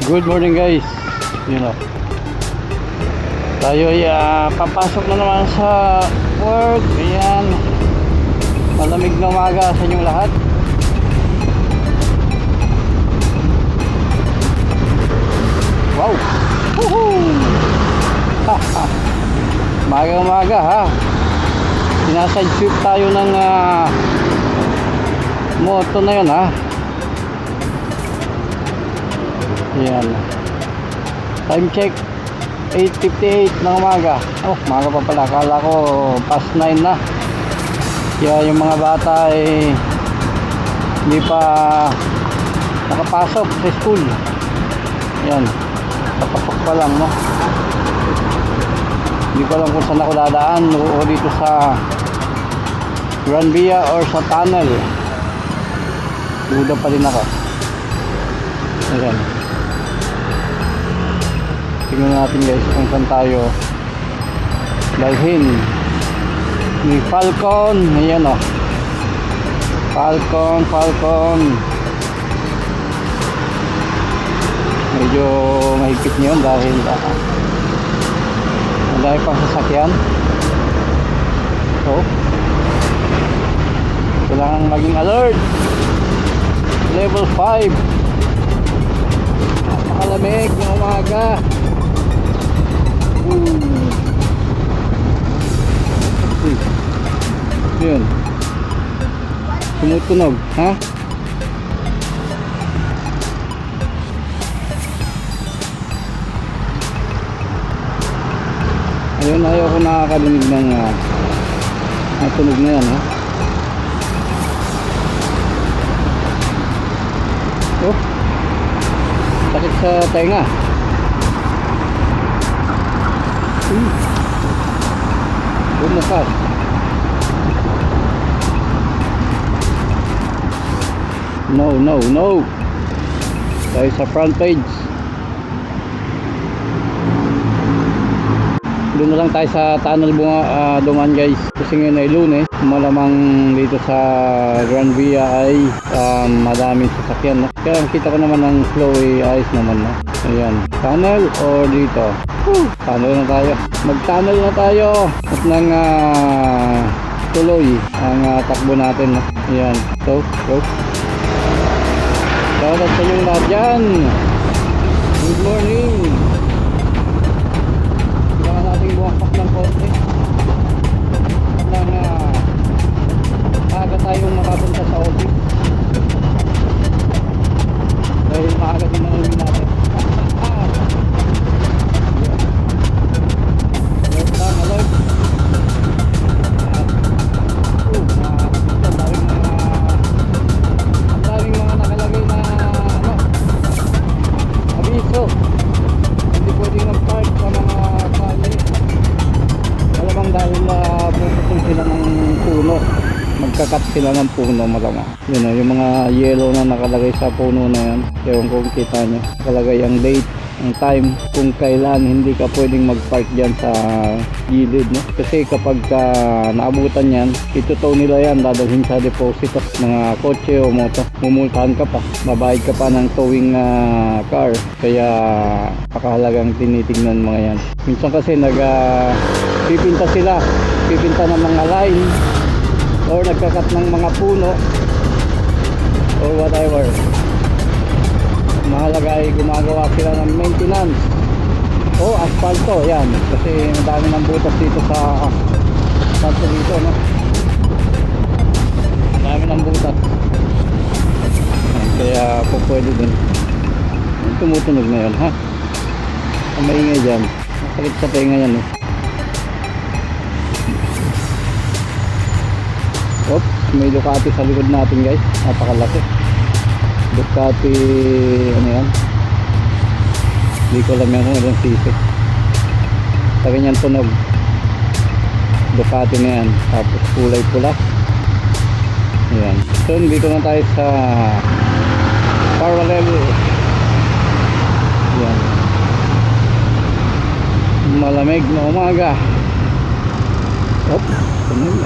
Good morning guys. Tayo ay papasok na naman sa work. Ayan. Malamig na umaga sa inyong lahat. Wow. Woohoo! Umaga ha. Sinaside sweep tayo ng moto na yun ha. Ayan. Time check 8:58 ng umaga. Oh, umaga pa pala. Akala ko past 9 na. Kaya yung mga bata ay hindi pa nakapasok sa school. Ayan. Papasok pa lang, no? Hindi ko alam kung saan ako dadaan. O dito sa Gran Via or sa tunnel. Duda pa rin ako. Ayan. Tingnan natin guys kung saan tayo dalhin ni Falcon. Ayan o, Falcon medyo mahigpit niyon dahil ang dami pang sasakyan. So kailangan maging alert. Level 5. Napakalamig ng umaga. Yun, tumutunog ha. Ayun, ayaw ko nakakarinig ng tunog na yan ha. Oh, sakit sa tenga. Bumakas. No. Tayo sa front page. Doon na lang tayo sa tunnel dumaan guys. Kasi ngayon ay Lunes. Malamang dito sa Gran Via ay madaming sasakyan, no? Kaya kita ko naman ang flow ay ayos naman, no? Ayan. Tunnel or dito? Tunnel na tayo. Mag-tunnel na tayo. At nang tuloy ang takbo natin, no? Ayan. Go. Shoutout sa inyong lahat dyan. Good morning. Kailangan natin buwapak ng konti. At nang maaga tayong makapunta sa office. Dahil maaga din ang uwi natin. Magkakat sila ng puno malamang. Yun o, yung mga yellow na nakalagay sa puno na yan. Ewan kung kita nyo, nakalagay ang date, ang time, kung kailan hindi ka pwedeng mag-park dyan sa gilid, no? Kasi kapag naabutan yan, itutow nila yan, dadalhin sa deposito mga kotse o moto. Mumultahan ka pa, babayad ka pa ng towing car. Kaya pakahalagang tinitignan mga yan. Minsan kasi pipinta sila, pipinta ng mga line or nagkakat ng mga puno or whatever. Mahalaga ay gumagawa sila ng maintenance o asfalto. Yan, kasi madami ng butas dito sa asfalto dito, no? Madami ng butas. Kaya po pwede din. Tumutunog na yun ha. Ang maingay dyan, masakit sa tenga yan eh. Oops, may Ducati sa likod natin guys. Napakalaki. Ducati, ano yan? Hindi ko alam yan kung ilang cc. Sa ganyan tunog. Ducati na yan. Tapos kulay pula. Ayan. So, dito na tayo sa parallel. Ayan. Malamig na umaga. Oops.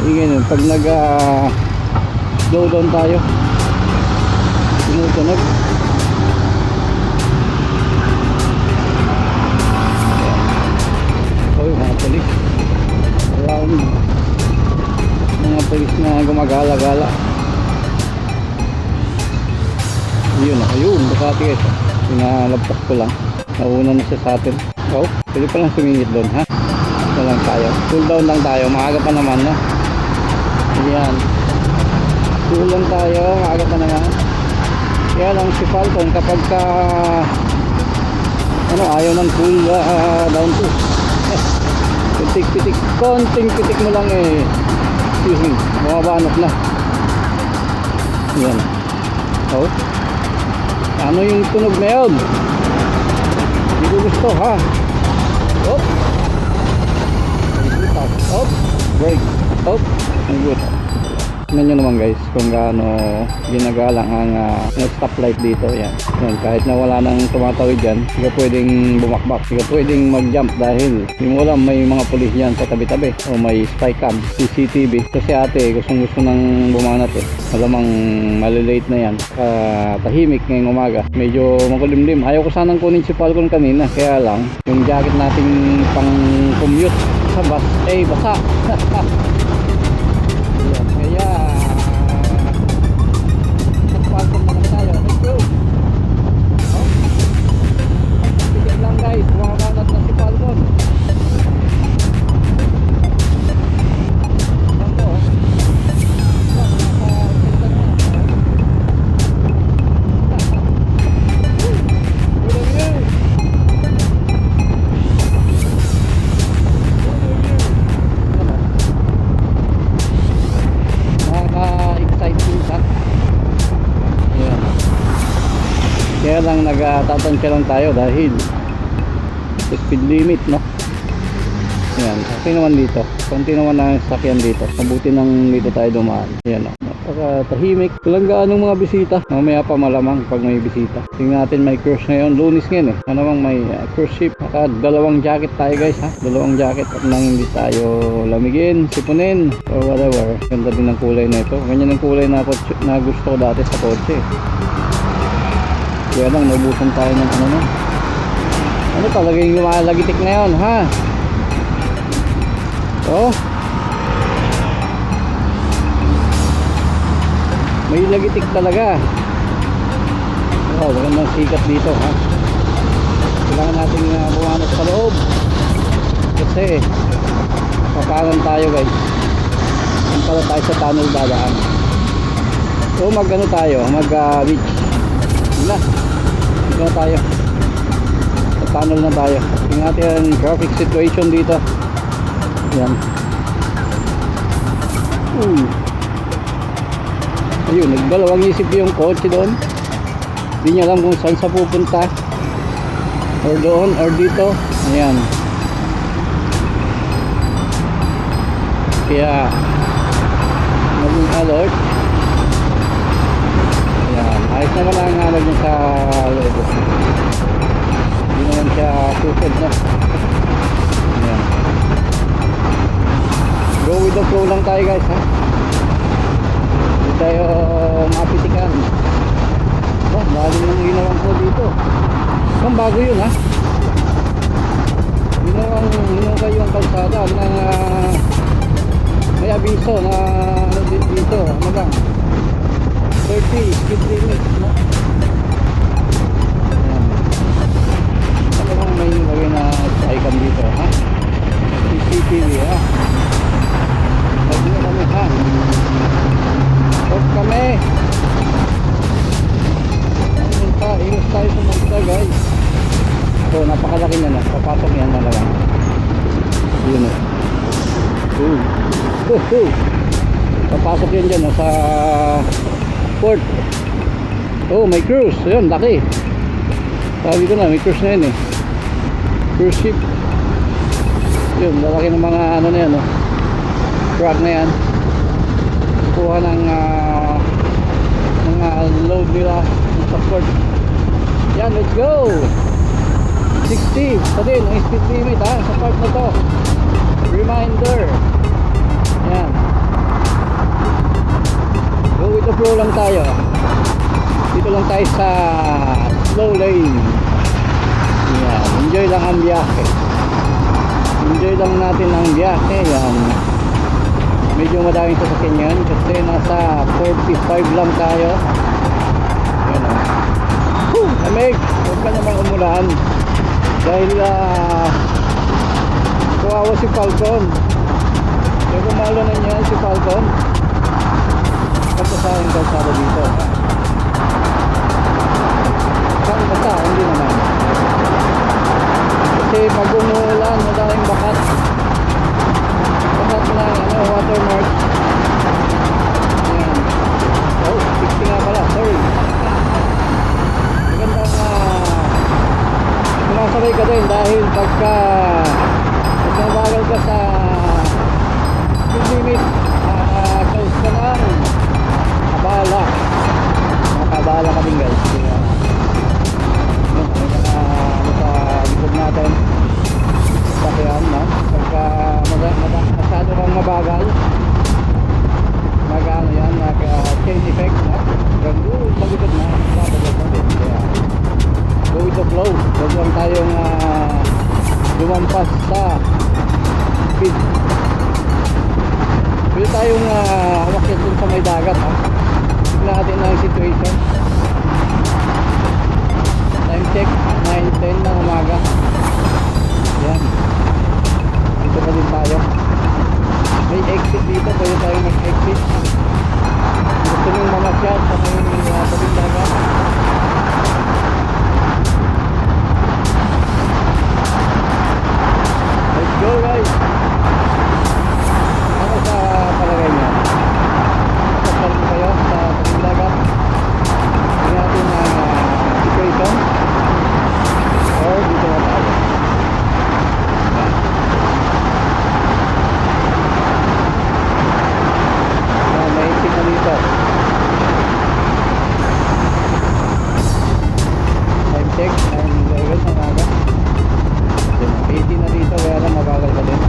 Ingay pag slow down tayo, tumutunog. polis. Around mga polis na gumagala-gala. Yun, ayun, Ducati guys. Pinalabpak ko lang. Nauna na siya sa atin. Oh, pwede pa lang sumingit doon, ha? Ito lang tayo. Cool down lang tayo. Maaga pa naman, no? Ayan. Cool lang tayo. Maaga pa naman. Kaya lang si Falcon kapag ka ano, ayaw ng cool down to. Pitik-pitik. Konting pitik mo lang eh. Excuse me. Bumabanot na. Ayan. Oh. Ano yung tunog na yun? Hindi ko gusto, ha? Op! Op! Break! Op! Ang good. Tignan nyo naman guys kung gaano ginagalang ang stoplight dito. Yan. Yan. Kahit na wala nang tumatawid dyan, hindi ka pwedeng bumakbak, hindi ka pwedeng mag-jump dahil hindi mo alam may mga pulis dyan sa tabi-tabi o may spy cam, CCTV. Kasi ate gustong gusto nang bumanat eh. Malamang malilate na yan. Tahimik ngayong umaga. Medyo makulimlim. Ayaw ko sanang kunin si Falcon kanina. Kaya lang, yung jacket nating pang commute sa bus eh basa. Kaya sa Falcon naman tayo. Let's go. Oh. Tigil lang guys. Bumabanat na si Falcon. Kaya lang nagtatansya lang tayo dahil speed limit, no? Yan, okay naman dito. Konti naman ang sakyan dito. Mabuti nang dito tayo dumaan. Yan, no? Napakatahimik. Walang gaanong mga bisita. Mamaya pa malamang pag may bisita. Tingnan natin, may cruise ngayon. Lunis ngayon eh. Malamang may cruise ship. Dalawang jacket tayo guys, ha? Dalawang jacket at nang hindi tayo lamigin, sipunin or whatever. Ganda din ang kulay na ito. Ganyan ang kulay na gusto ko dati sa kotse. Kaya lang, naubusan tayo ng ano na. Ano talaga yung lumalagitik na yun, ha? Oh. May lagitik talaga. Oh, magandang sikat dito, ha? Kailangan natin bumanat sa loob. Kasi, papalan tayo, guys. Ang pala tayo sa tunnel dadaan. So, mag-ano tayo? Mag-beach. Yun na. Dito na tayo. Sa tunnel na tayo. Tingnan natin ang traffic situation dito. Yan. Ayun, nagdalawang isip yung kotse doon. Hindi niya alam kung saan sa pupunta. Or doon, or dito. Ayan. Kaya maging alert. Ayan. Ayos naman ang alag niya sa loob. Hindi naman siya susod na. Ayan. Go with the flow lang tayo guys, ha? Hindi tayo mapitikan. Oh, bago nang ginawang ko dito. Kung bago yun, ha? Ginawang kayo ang kalsada na may abiso na dito, ano lang, 30 speed limit, no? Ayan. Ano bang may lagay na icon dito, ha? CCTV, ha? Huwag nyo kami, ha? Huwag kami! Iwas tayo pumunta, guys. So, napakalaki na, no? Papasok yan na lang. Yun, no? Papasok yan dyan, no? Sa port. Oh, may cruise. Ayun, laki. Sabi ko na, may cruise na yun, eh. Cruise ship. Yun, lalaki ng mga ano na yan, no? Truck na yan. Kuha ng mga load nila sa port. Yan, let's go. 60 pa din ang speed limit, ha, sa part na to. Reminder. Yan. Go with the flow lang tayo. Dito lang tayo sa slow lane. Yan, enjoy lang ang biyahe. enjoy lang natin ang biyahe. Yan, medyo madaming sasakyan yan kasi nasa 45 lang tayo. Yan o, lamig. Huwag ka namang umulan dahil kawawa si Falcon. Kaya kumalo na niya si Falcon kapasahing kalsada dito. Saan basta? Hindi naman, kasi pag umuulan madaming bakat na watermark. Ayan. Oh, 60 nga pala, sorry. Magandang sumasabay ka din dahil pagka mabagal ka sa speed limit, close ka lang, abala, makabala ka din guys. Kaya yun, may sa likod natin sakyan, no? Pagka masyado kang mabagal, mag-ano yan, mag-chain effect, no? Gano'n, malikod na, mabagal na din. Kaya go with the flow. Huwag lang tayong lumampas sa speed. Pwede tayong umakyat dun sa may dagat, ha? Tignan natin ang situation. Time check 9:10 ng umaga. Yan, dito pa din tayo. May exit dito, pwede tayong mag-exit. Gusto nyo mamasyat sa may tabing dagat. Let's go guys. Ano sa palagay niya? Masasal ko kayo sa tabing dagat? Tingnan natin ang situation, or dito na tayo. May exit na dito. Time check 9:11 ng umaga. 80 na dito, kaya lang mabagal ka din.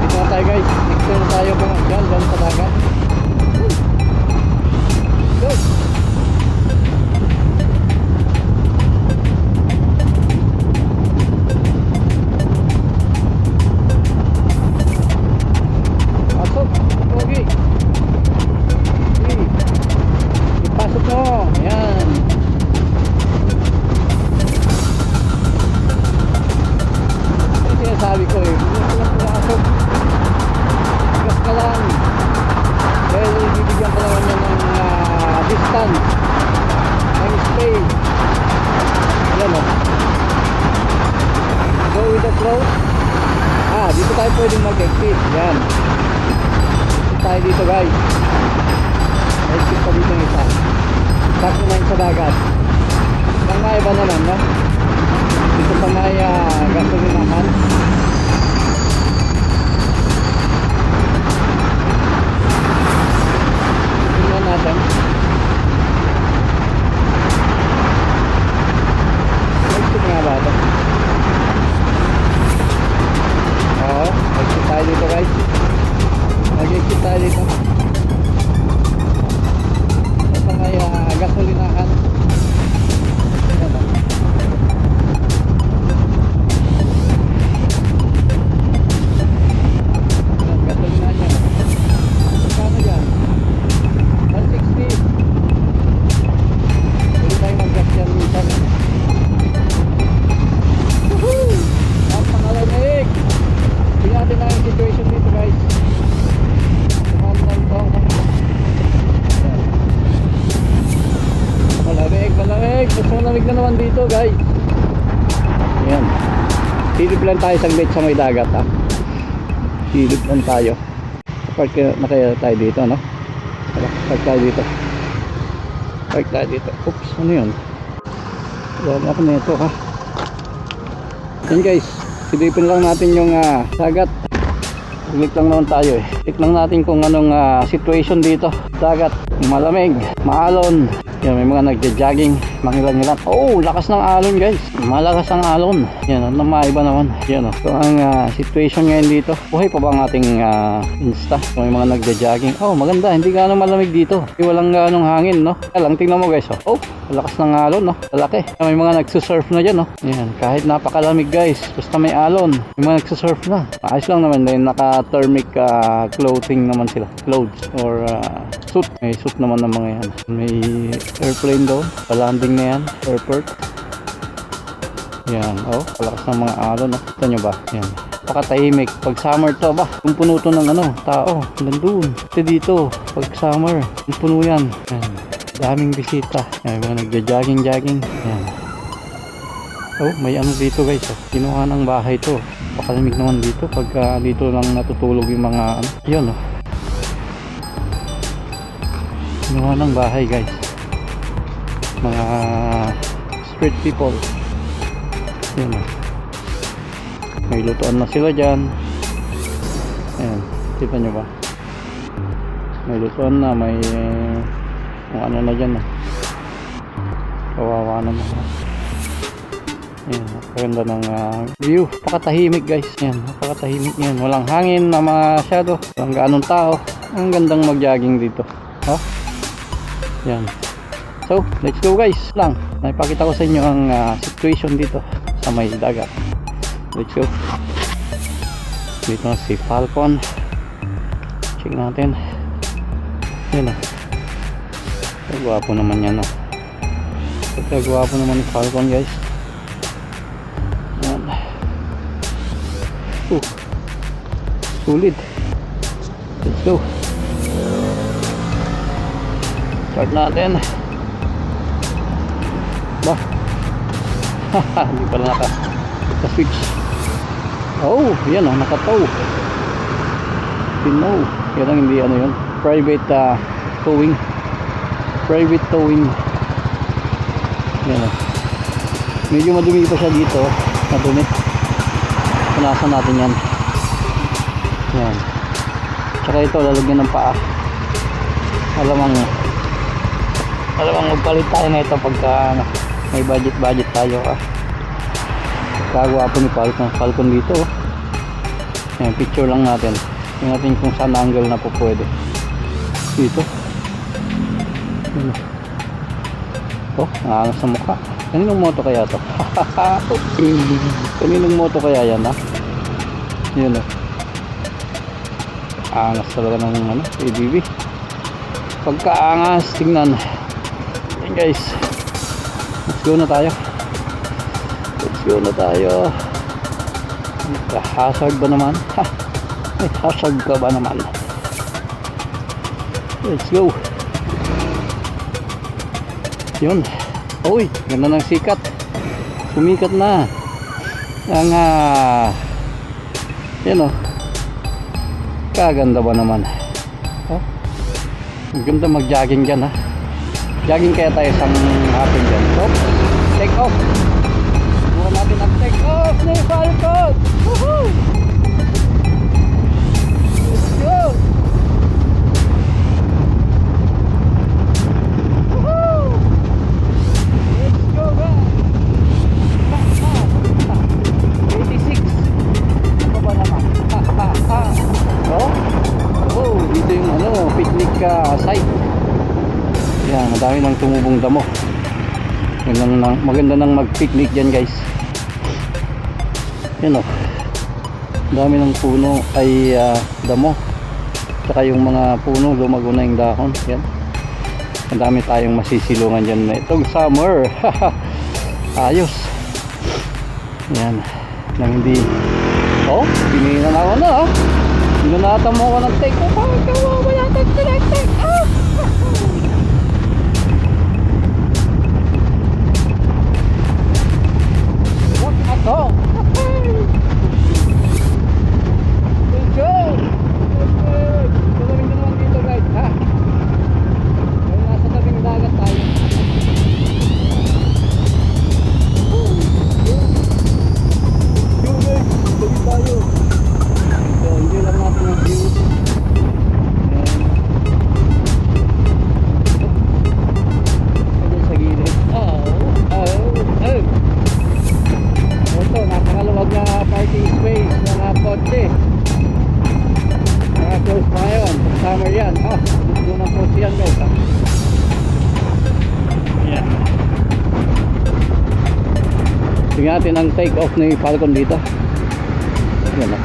Dito na tayo guys. Next na tayo pumasyal dyan sa dagat. Go! Pasok! Pogi! Ipasok mo! Ayan! Ito sinasabi ko eh. Pasok! Gas ka lang! Dahil bibigyan ka naman yan ng distance, ng space. Ayan o. Go with the flow. Dito tayo pwedeng mag-exit. Yan. Exit tayo dito guys. Exit pa dito ng isa. Sakto na yun sa dagat. Nang may iba naman, no? Dito pa may gasolinahan. Tingnan natin. Exit nga ba ito? Oo, exit tayo dito guys. Mag-exit tayo dito. Ito may gasolinahan. Ayan o. Ayan, gasolinahan yan. Magkano yan? 160. Pwede tayo mag-gas yan minsan. Woohoo! Napakalamig! Tingnan natin ang situation dito guys. Malamig. Mas malamig na naman dito guys. Ayan. Silip lang tayo saglit sa may dagat, ha. Silip lang tayo. Park na kaya tayo dito, no? Park tayo dito. Park tayo dito. Oops, ano yun? Wala ako na ito, ha. Yan guys, silipin lang natin yung dagat. Click lang naman tayo eh. Click lang natin kung anong situation dito. Dagat, malamig, maalon. Yan, may mga nagja-jogging. mangilan-ngilan. Oh, lakas ng alon guys. Malakas ang alon. Yan, ang maiba naman. Yan o. So ang situation ngayon dito. Buhay pa ba ang ating Insta? So, may mga nagja-jogging. Oh, maganda. Hindi gaano malamig dito. Walang gaanong hangin, no? Kaya lang, tingnan mo guys. Oh, lakas ng alon, no? Malaki. May mga nagsusurf na dyan, no? Yan. Kahit napakalamig guys. Basta may alon. May mga nagsusurf na. Ayos lang naman. Dahil naka-thermic clothing naman sila. Clothes or suit. May suit naman ng mga yan. May airplane doon. Palanding na yan. Airport. Yan. Oh, palakas ng mga alon. No? Kita nyo ba? Yan. Pakatahimik. Pag summer to ba? Kung puno to ng tao. Nandun. Ito dito. Pag summer. Kung puno yan. Yan. Daming bisita. Yan. Mga nagja-jogging. Yan. Oh, may dito guys. Oh. Kinuha ng bahay to. Pakalamig naman dito. Pagka dito lang natutulog yung mga Yun oh. Kinuha ng bahay guys. Mga street people. Yan oh. May lutuan na sila dyan. Ayan, kita nyo ba? May lutuan na, may kung na dyan. Kawawa naman. Ayan, napaganda ng view. Napakatahimik guys. Ayan, napakatahimik yan. Walang hangin na masyado. Walang gaanong tao. Ang gandang mag-jogging dito. Oh? Ayan. So, let's go guys. Lang, naipakita ko sa inyo ang situation dito sa may dagat. Let's go. Dito na si Falcon. Check natin. Yan o. Gwapo naman yan o. Gwapo naman ni Falcon guys. Yan. Sulit. Let's go. Start natin. Ba? Haha, hindi pala naka-switch. Oh, yan o, nakataw. Pinaw. Yan ang hindi yun. Private towing. Private towing. Yan o. Medyo madumi pa siya dito. Madumi. Punasan natin yan. Yan. Tsaka ito, lalagyan ng paa. Alamang magpalit tayo na ito pagka may budget tayo kagwapo ni Falcon dito oh. Ayan, picture lang natin. Tingnan natin kung saan angle na po pwede dito. Ayan. Oh, naangas sa mukha. Kaninong moto kaya to? Kaninong moto kaya yan ha? Yun oh. Angas talaga ng ABB. Pagkaangas, tingnan. Ayan guys, let's go na tayo. Let's go na tayo. Hazard ba naman? Ha? May hazard ka ba naman? Let's go. Yun. Uy, ganda ng sikat. Sumikat na. Ang yan o. Kaganda ba naman? Oh. Ang ganda mag-jogging dyan ha. Jogging kaya tayo sa hapon dyan. So, take off. Bukan natin ang take off ni Falcon. Woohoo! Let's go! Woohoo! Let's go guys! 86. Ano ba naman? Oh, dito yung picnic site. Yan, madami nang tumubong damo. Maganda nang mag-picnic dyan guys. Yan o. Dami ng puno ay damo. Saka yung mga puno lumago na yung dahon. Yan. Madami tayong masisilungan dyan na itong summer. Ayos. Yan. Nang hindi. Oh, pininan ako na ah. Binunatan mo ko ng take off. Wala tayong take off. Oh. Let's go. Malamig na naman dito guys ha. Kaya nasa tabing dagat tayo. Yo guys, tabing tayo. So, hindi lang natin ang view. Tingnan natin ang take off ni Falcon dito. Yan o.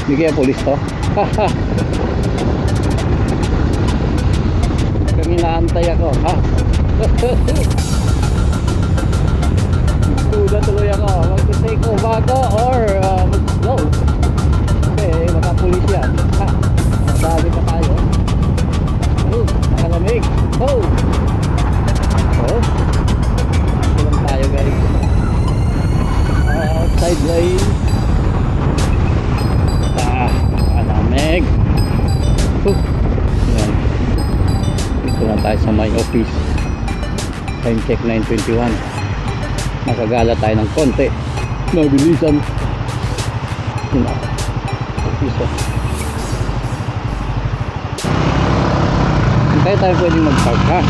Hindi kaya pulis to. Haha. Kami naantay ako. Ha? Tuda tuloy ako. Mag-take off ako or mag-slow. Kasi baka pulis yan. Ha? Dali pa tayo. Oh, nakalamig. Oh! Oh! Ito lang tayo guys. Outside lane. Nakalamig. Yan. Dito lang tayo sa my office. Time check 9:21. Nakagala tayo ng konti. Mabilisan. Yun ako. Office oh. Kaya tayo pwedeng mag-park ha.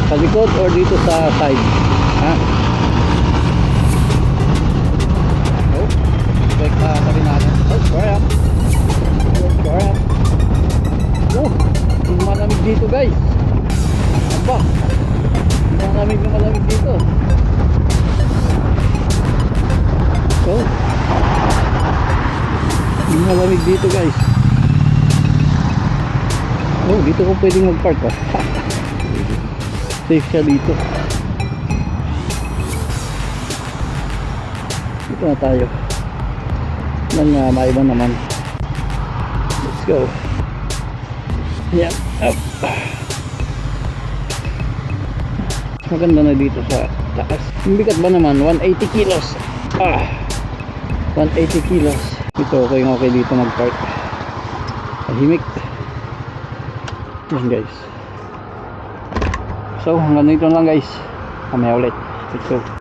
Sa likod or dito sa side. Ha? Oh. Check na tabi natin. Oh, square up. Square up. Oh. Malamig dito guys. Aba. Malamig na malamig dito. Oh. Malamig dito guys. Oh, dito ko pwedeng mag-park oh. Safe siya dito. Dito na tayo. Nang maiba naman. Let's go. Yan. Up. Maganda na dito sa taas. Yung bigat ba naman? 180 kilos. 180 kilos. Ito okay yung okay dito mag-park. Tahimik. Yan guys. So hanggang dito lang guys. Mamaya ulit. Let's go.